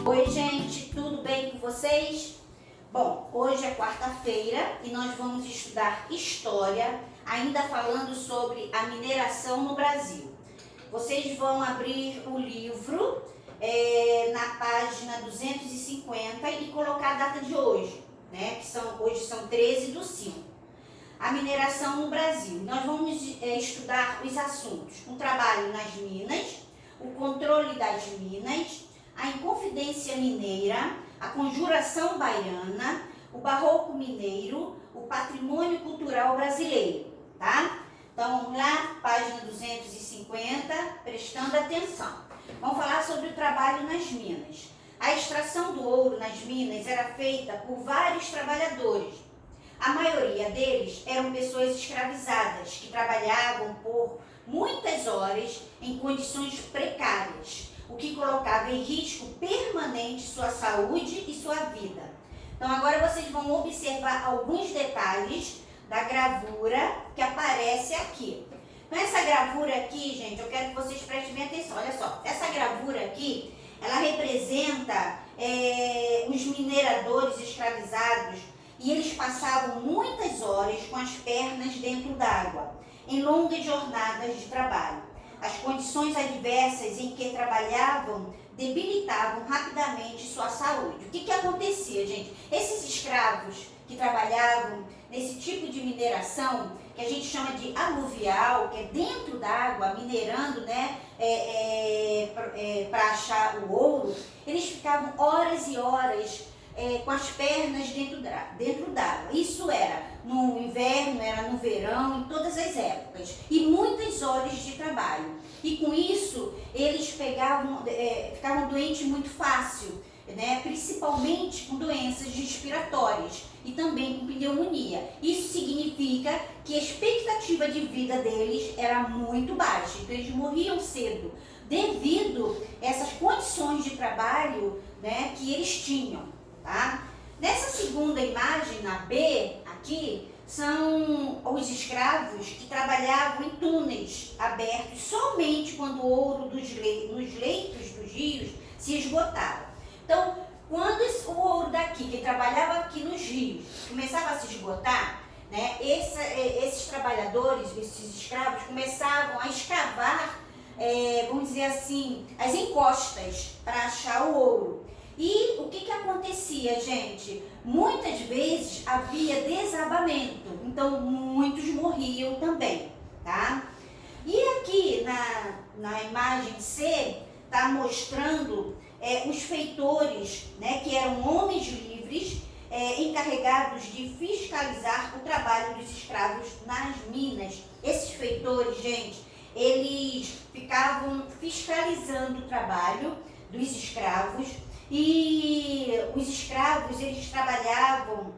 Oi, gente, tudo bem com vocês? Bom, hoje é quarta-feira e nós vamos estudar história, ainda falando sobre a mineração no Brasil. Vocês vão abrir o livro na página 250 e colocar a data de hoje, né? Hoje são 13/5. A mineração no Brasil. Nós vamos estudar os assuntos: o trabalho nas minas, o controle das minas, a Inconfidência Mineira, a Conjuração Baiana, o Barroco Mineiro, o Patrimônio Cultural Brasileiro, tá? Então, vamos lá, página 250, prestando atenção. Vamos falar sobre o trabalho nas minas. A extração do ouro nas minas era feita por vários trabalhadores. A maioria deles eram pessoas escravizadas, que trabalhavam por muitas horas em condições precárias, o que colocava em risco permanente sua saúde e sua vida. Então agora vocês vão observar alguns detalhes da gravura que aparece aqui. Então essa gravura aqui, gente, eu quero que vocês prestem bem atenção. Olha só, essa gravura aqui, ela representa os mineradores escravizados, e eles passavam muitas horas com as pernas dentro d'água, em longas jornadas de trabalho. As condições adversas em que trabalhavam debilitavam rapidamente sua saúde. O que acontecia, gente? Esses escravos que trabalhavam nesse tipo de mineração, que a gente chama de aluvial, que é dentro d'água, minerando, né, para achar o ouro, eles ficavam horas e horas com as pernas dentro d'água. Isso era no inverno, era no verão, em todas as épocas. E muitas horas de trabalho. E com isso, eles ficavam doentes muito fácil, né? Principalmente com doenças respiratórias e também com pneumonia. Isso significa que a expectativa de vida deles era muito baixa. Então, eles morriam cedo devido a essas condições de trabalho, né, que eles tinham. Tá? Nessa segunda imagem, na B, aqui, são os escravos que trabalhavam em túneis abertos somente quando o ouro nos leitos dos rios se esgotava. Então, quando o ouro daqui, que trabalhava aqui nos rios, começava a se esgotar, né, esses trabalhadores, esses escravos, começavam a escavar, vamos dizer assim, as encostas para achar o ouro. E o que acontecia, gente? Muitas vezes havia desabamento, então muitos morriam também, tá? E aqui na imagem C, está mostrando os feitores, né, que eram homens livres, encarregados de fiscalizar o trabalho dos escravos nas minas. Esses feitores, gente, eles ficavam fiscalizando o trabalho dos escravos. E os escravos, eles trabalhavam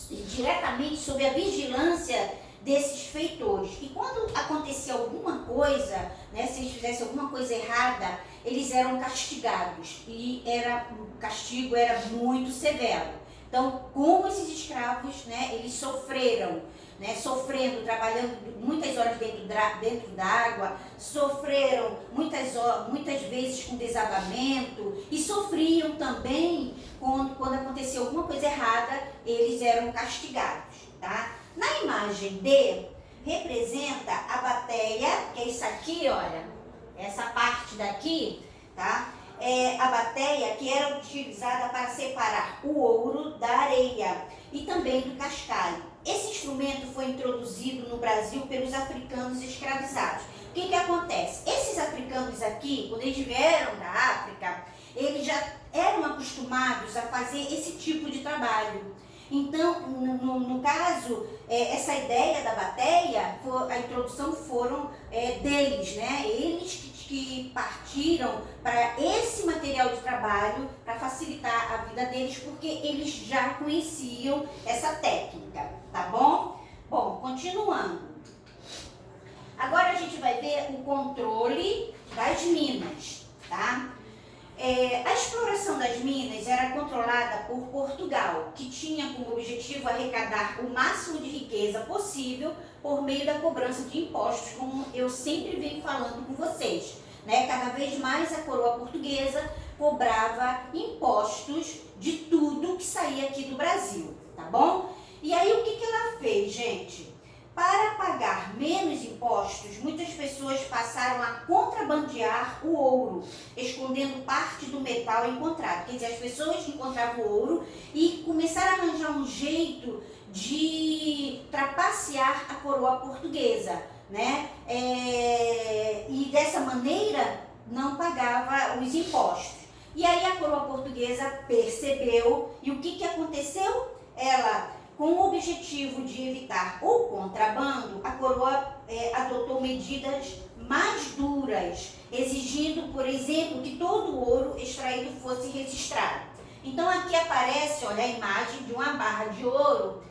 diretamente sob a vigilância desses feitores. E quando acontecia alguma coisa, né, se eles fizessem alguma coisa errada, eles eram castigados. E o castigo era muito severo. Então, como esses escravos, né, eles sofreram, né, trabalhando muitas horas dentro d'água, sofreram muitas vezes com desabamento e sofriam também quando acontecia alguma coisa errada, eles eram castigados, tá? Na imagem D, representa a bateia, que é isso aqui, olha, essa parte daqui, tá? É a bateia que era utilizada para separar o ouro da areia e também do cascalho. Esse instrumento foi introduzido no Brasil pelos africanos escravizados. O que acontece? Esses africanos aqui, quando eles vieram da África, eles já eram acostumados a fazer esse tipo de trabalho. Então, no caso, essa ideia da bateia, a introdução foram deles, né? Eles que partiram para esse material de trabalho para facilitar a vida deles, porque eles já conheciam essa técnica, tá bom? Bom, continuando. Agora a gente vai ver o controle das minas, tá? A exploração das minas era controlada por Portugal, que tinha como objetivo arrecadar o máximo de riqueza possível por meio da cobrança de impostos, como eu sempre venho falando com vocês, né? Cada vez mais a coroa portuguesa cobrava impostos de tudo que saía aqui do Brasil, tá bom? E aí o que ela fez, gente? Para pagar menos impostos, muitas pessoas passaram a contrabandear o ouro, escondendo parte do metal encontrado. Quer dizer, as pessoas encontravam o ouro e começaram a arranjar um jeito de trapacear a coroa portuguesa, né? E dessa maneira não pagava os impostos. E aí a coroa portuguesa percebeu, e o que aconteceu? Ela, com o objetivo de evitar o contrabando, a coroa adotou medidas mais duras, exigindo, por exemplo, que todo o ouro extraído fosse registrado. Então aqui aparece, olha, a imagem de uma barra de ouro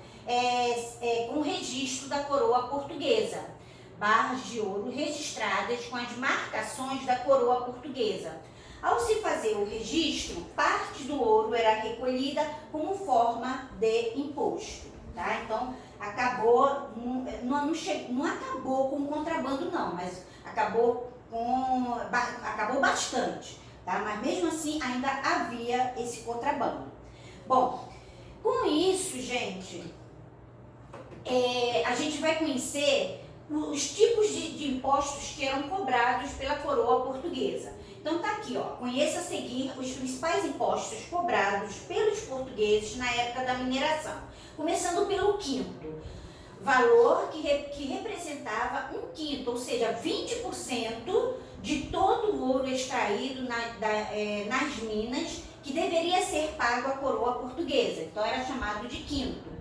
com registro da coroa portuguesa. Barras de ouro registradas com as marcações da coroa portuguesa. Ao se fazer o registro, parte do ouro era recolhida como forma de imposto, tá? Então, não acabou com o contrabando não, mas acabou bastante, tá? Mas mesmo assim ainda havia esse contrabando. Bom, com isso, gente, a gente vai conhecer os tipos de impostos que eram cobrados pela coroa portuguesa. Então tá aqui, ó, conheça a seguir os principais impostos cobrados pelos portugueses na época da mineração. Começando pelo quinto, valor que representava um quinto, ou seja, 20% de todo o ouro extraído nas minas, que deveria ser pago à coroa portuguesa. Então era chamado de quinto.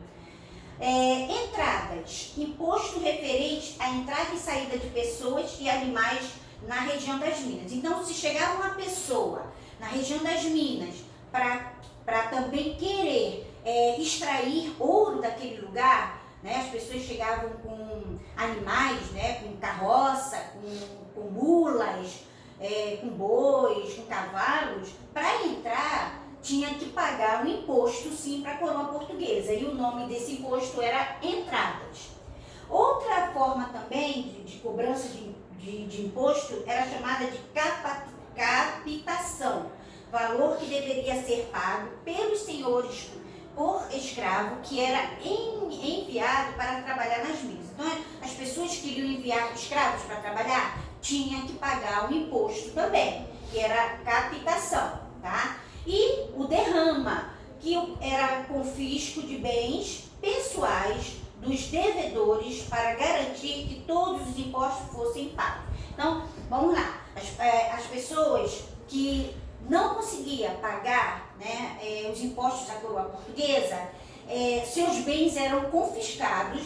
Entradas, imposto referente à entrada e saída de pessoas e animais na região das minas. Então, se chegava uma pessoa na região das minas para também querer extrair ouro daquele lugar, né? As pessoas chegavam com animais, né? Com carroça, com mulas, com bois, com cavalos. Para entrar, tinha que pagar um imposto, sim, para a coroa portuguesa. E o nome desse imposto era entradas. Outra forma também de cobrança de imposto era chamada de captação, valor que deveria ser pago pelos senhores por escravo que era enviado para trabalhar nas minas. Então, as pessoas que queriam enviar escravos para trabalhar tinham que pagar o imposto também, que era captação, tá? E o derrama, que era confisco de bens pessoais dos devedores para garantir que todos os impostos fossem pagos. Então, vamos lá, as pessoas que não conseguiam pagar, né, os impostos da coroa portuguesa, seus bens eram confiscados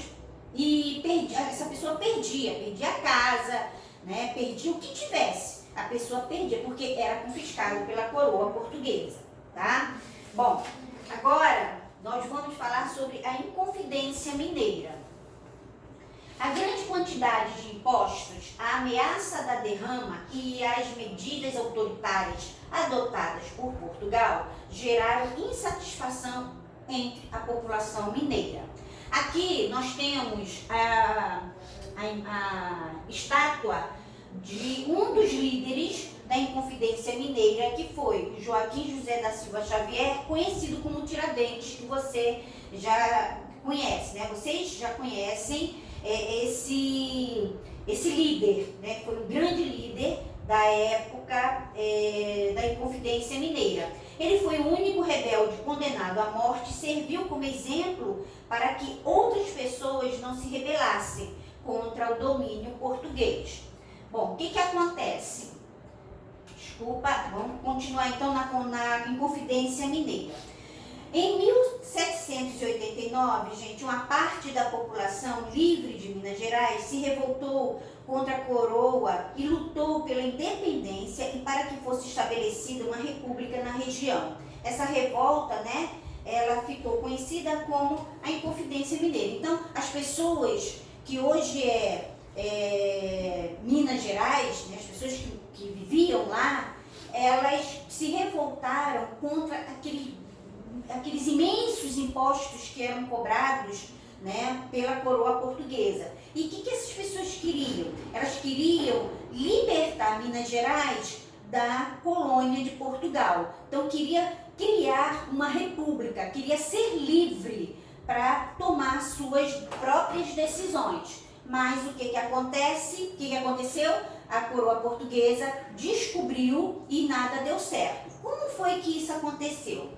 e essa pessoa perdia a casa, né, perdia o que tivesse, a pessoa perdia, porque era confiscado pela coroa portuguesa, tá? Bom, agora nós vamos falar sobre a Inconfidência Mineira. A grande quantidade de impostos, a ameaça da derrama e as medidas autoritárias adotadas por Portugal geraram insatisfação entre a população mineira. Aqui nós temos a estátua de um dos líderes da Inconfidência Mineira, que foi Joaquim José da Silva Xavier, conhecido como Tiradentes, que você já conhece, né? Vocês já conhecem esse líder, né? Foi um grande líder da época da Inconfidência Mineira. Ele foi o único rebelde condenado à morte e serviu como exemplo para que outras pessoas não se rebelassem contra o domínio português. Bom, o que acontece? Desculpa, vamos continuar então na Inconfidência Mineira. Em 1789, gente, uma parte da população livre de Minas Gerais se revoltou contra a coroa e lutou pela independência e para que fosse estabelecida uma república na região. Essa revolta, né, ela ficou conhecida como a Inconfidência Mineira. Então, as pessoas que hoje Minas Gerais, né, as pessoas que viviam lá, elas se revoltaram contra aqueles imensos impostos que eram cobrados, né, pela coroa portuguesa. E o que essas pessoas queriam? Elas queriam libertar Minas Gerais da colônia de Portugal. Então queria criar uma república, queria ser livre para tomar suas próprias decisões. Mas o que acontece? O que aconteceu? A coroa portuguesa descobriu e nada deu certo. Como foi que isso aconteceu?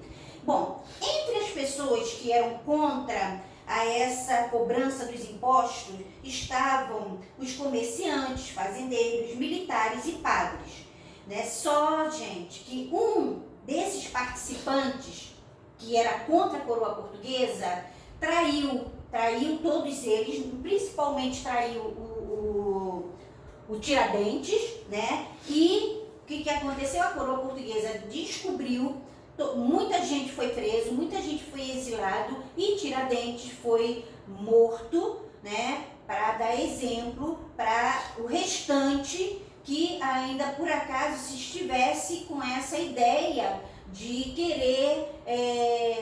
Bom, entre as pessoas que eram contra a essa cobrança dos impostos estavam os comerciantes, fazendeiros, militares e padres. Né? Só, gente, que um desses participantes, que era contra a coroa portuguesa, traiu todos eles, principalmente traiu o Tiradentes, né? E o que aconteceu? A coroa portuguesa descobriu, muita gente foi preso, muita gente foi exilado e Tiradentes foi morto, né? Para dar exemplo para o restante que ainda por acaso se estivesse com essa ideia de querer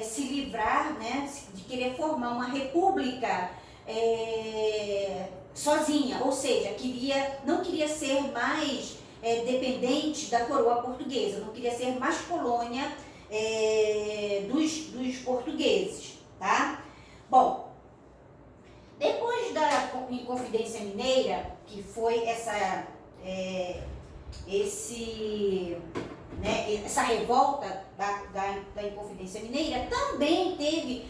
se livrar, né? De querer formar uma república sozinha, ou seja, não queria ser mais dependente da coroa portuguesa, não queria ser mais colônia dos portugueses, tá? Bom, depois da Inconfidência Mineira, que foi essa revolta da Inconfidência Mineira, também teve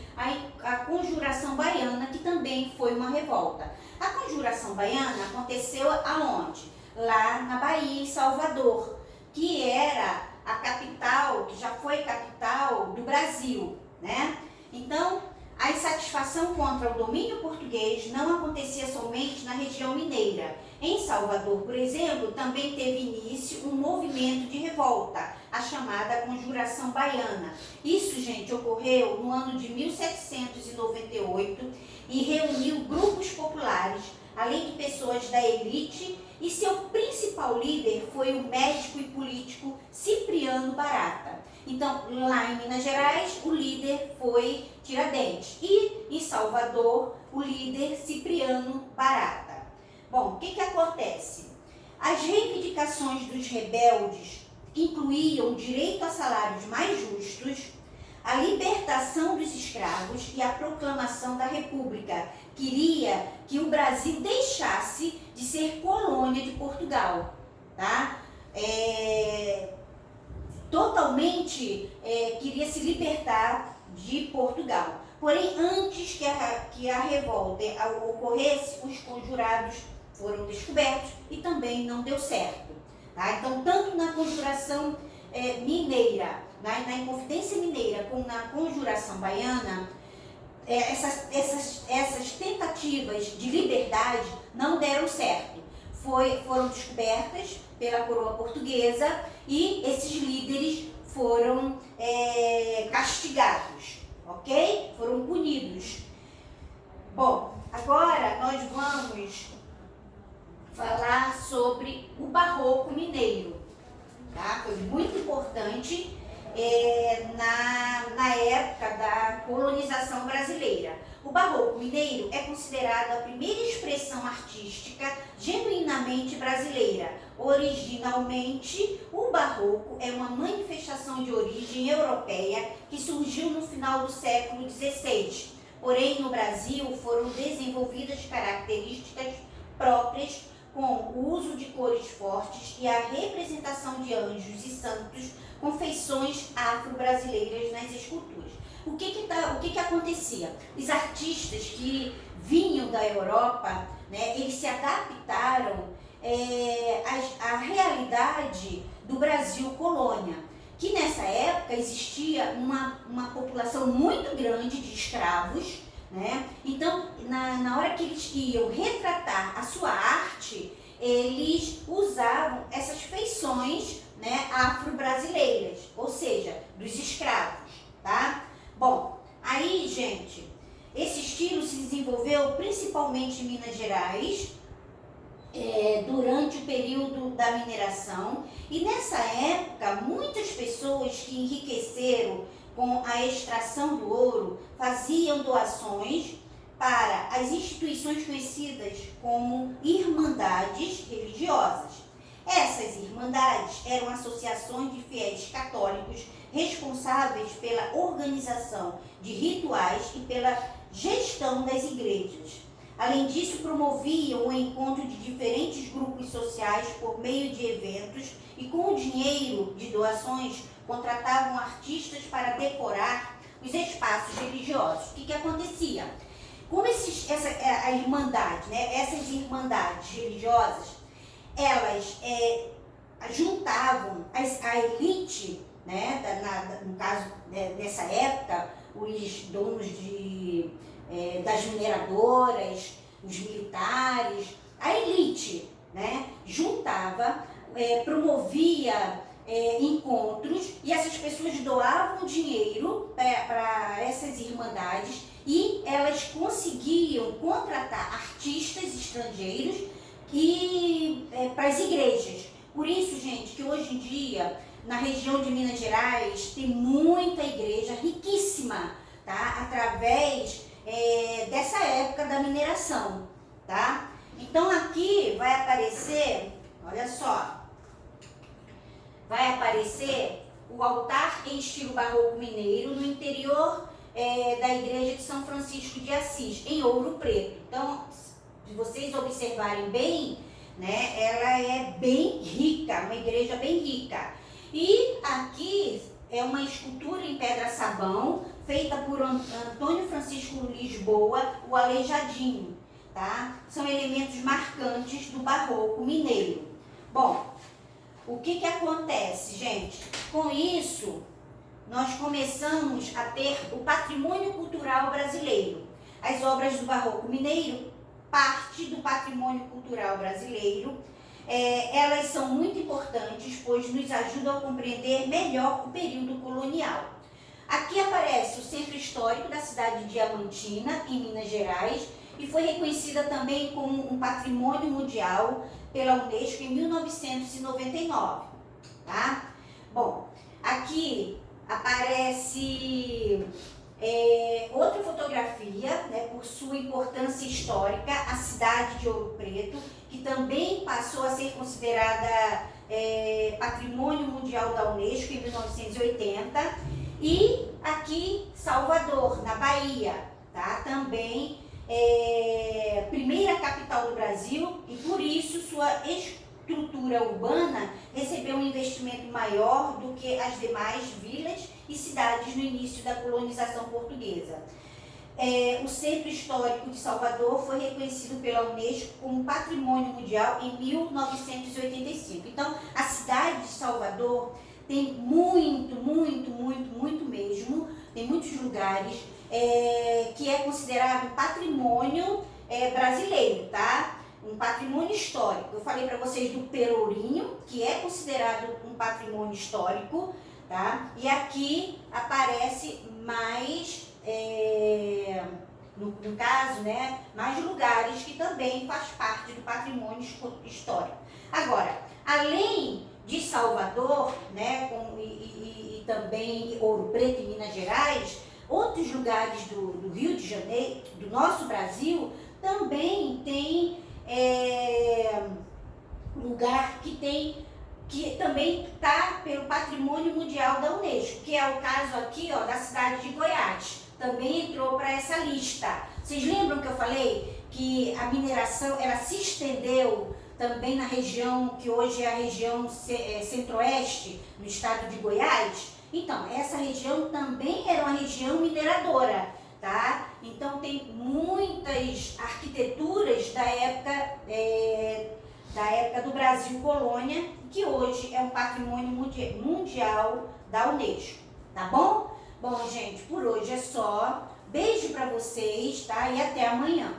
a Conjuração Baiana, que também foi uma revolta. A Conjuração Baiana aconteceu aonde? Lá na Bahia, em Salvador, que era a capital, que já foi capital do Brasil, né? Então, a insatisfação contra o domínio português não acontecia somente na região mineira. Em Salvador, por exemplo, também teve início um movimento de revolta, a chamada Conjuração Baiana. Isso, gente, ocorreu no ano de 1798 e reuniu grupos populares, além de pessoas da elite, e seu principal líder foi o médico e político Cipriano Barata. Então, lá em Minas Gerais, o líder foi Tiradentes e em Salvador, o líder Cipriano Barata. Bom, o que acontece? As reivindicações dos rebeldes incluíam o direito a salários mais justos, a libertação dos escravos e a proclamação da República. Queria que o Brasil deixasse de ser colônia de Portugal, tá? Totalmente queria se libertar de Portugal. Porém, antes que a revolta ocorresse, os conjurados foram descobertos e também não deu certo. Tá? Então, tanto na Conjuração Mineira, na Inconfidência Mineira, como na Conjuração Baiana, essas tentativas de liberdade não deram certo. Foram descobertas pela coroa portuguesa e esses líderes foram castigados, ok? Foram punidos. Bom, agora nós vamos falar sobre o Barroco Mineiro, tá? Foi muito importante na época da colonização brasileira. O Barroco Mineiro é considerado a primeira expressão artística genuinamente brasileira. Originalmente, o Barroco é uma manifestação de origem europeia que surgiu no final do século XVI. Porém, no Brasil foram desenvolvidas características próprias, como o uso de cores fortes e a representação de anjos e santos com feições afro-brasileiras nas esculturas. O que acontecia? Os artistas que vinham da Europa, né, eles se adaptaram à realidade do Brasil colônia, que nessa época existia uma população muito grande de escravos, né? Então, na hora que eles iam retratar a sua arte, eles usavam essas feições, né, afro-brasileiras, ou seja, dos escravos, tá? Bom, aí, gente, esse estilo se desenvolveu principalmente em Minas Gerais, durante o período da mineração, e nessa época muitas pessoas que enriqueceram com a extração do ouro faziam doações para as instituições conhecidas como irmandades religiosas. Essas irmandades eram associações de fiéis católicos responsáveis pela organização de rituais e pela gestão das igrejas. Além disso, promoviam o encontro de diferentes grupos sociais por meio de eventos e, com o dinheiro de doações, contratavam artistas para decorar os espaços religiosos. O que acontecia? Como a irmandade, né, essas irmandades religiosas, elas juntavam a elite, né, no caso, nessa época, os donos das mineradoras, os militares, a elite, né, juntava, promovia encontros, e essas pessoas doavam dinheiro para essas irmandades, e elas conseguiam contratar artistas estrangeiros para as igrejas. Por isso, gente, que hoje em dia, na região de Minas Gerais, tem muita igreja riquíssima, tá? Através dessa época da mineração, tá? Então aqui vai aparecer, olha só, vai aparecer o altar em estilo barroco mineiro no interior da igreja de São Francisco de Assis, em Ouro Preto. Então, se vocês observarem bem, né, ela é bem rica, uma igreja bem rica. E aqui é uma escultura em pedra-sabão, feita por Antônio Francisco Lisboa, o Aleijadinho, tá? São elementos marcantes do barroco mineiro. Bom, o que acontece, gente? Com isso, nós começamos a ter o patrimônio cultural brasileiro. As obras do barroco mineiro, parte do patrimônio cultural brasileiro, elas são muito importantes, pois nos ajudam a compreender melhor o período colonial. Aqui aparece o centro histórico da cidade de Diamantina, em Minas Gerais, e foi reconhecida também como um patrimônio mundial pela Unesco em 1999, tá? Bom, aqui aparece outra fotografia, né, por sua importância histórica, a cidade de Ouro Preto, que também passou a ser considerada Patrimônio Mundial da Unesco em 1980, e aqui Salvador, na Bahia, tá? Também primeira capital do Brasil, e por isso sua estrutura urbana recebeu um investimento maior do que as demais vilas e cidades no início da colonização portuguesa. O Centro Histórico de Salvador foi reconhecido pela Unesco como Patrimônio Mundial em 1985. Então, a cidade de Salvador tem muito mesmo, tem muitos lugares que é considerado patrimônio brasileiro, tá? Um patrimônio histórico. Eu falei para vocês do Pelourinho, que é considerado um patrimônio histórico, tá? E aqui aparece mais, no caso, né, mais lugares que também faz parte do patrimônio histórico. Agora, além de Salvador, né, e também Ouro Preto e Minas Gerais, outros lugares do Rio de Janeiro, do nosso Brasil, também tem lugar que também está pelo Patrimônio Mundial da Unesco, que é o caso aqui, ó, da cidade de Goiás. Também entrou para essa lista. Vocês lembram que eu falei que a mineração ela se estendeu também na região que hoje é a região centro-oeste, no estado de Goiás? Então, essa região também era uma região mineradora, tá? Então, tem muitas arquiteturas da época do Brasil colônia, que hoje é um patrimônio mundial da Unesco, tá bom? Bom, gente, por hoje é só. Beijo para vocês, tá? E até amanhã.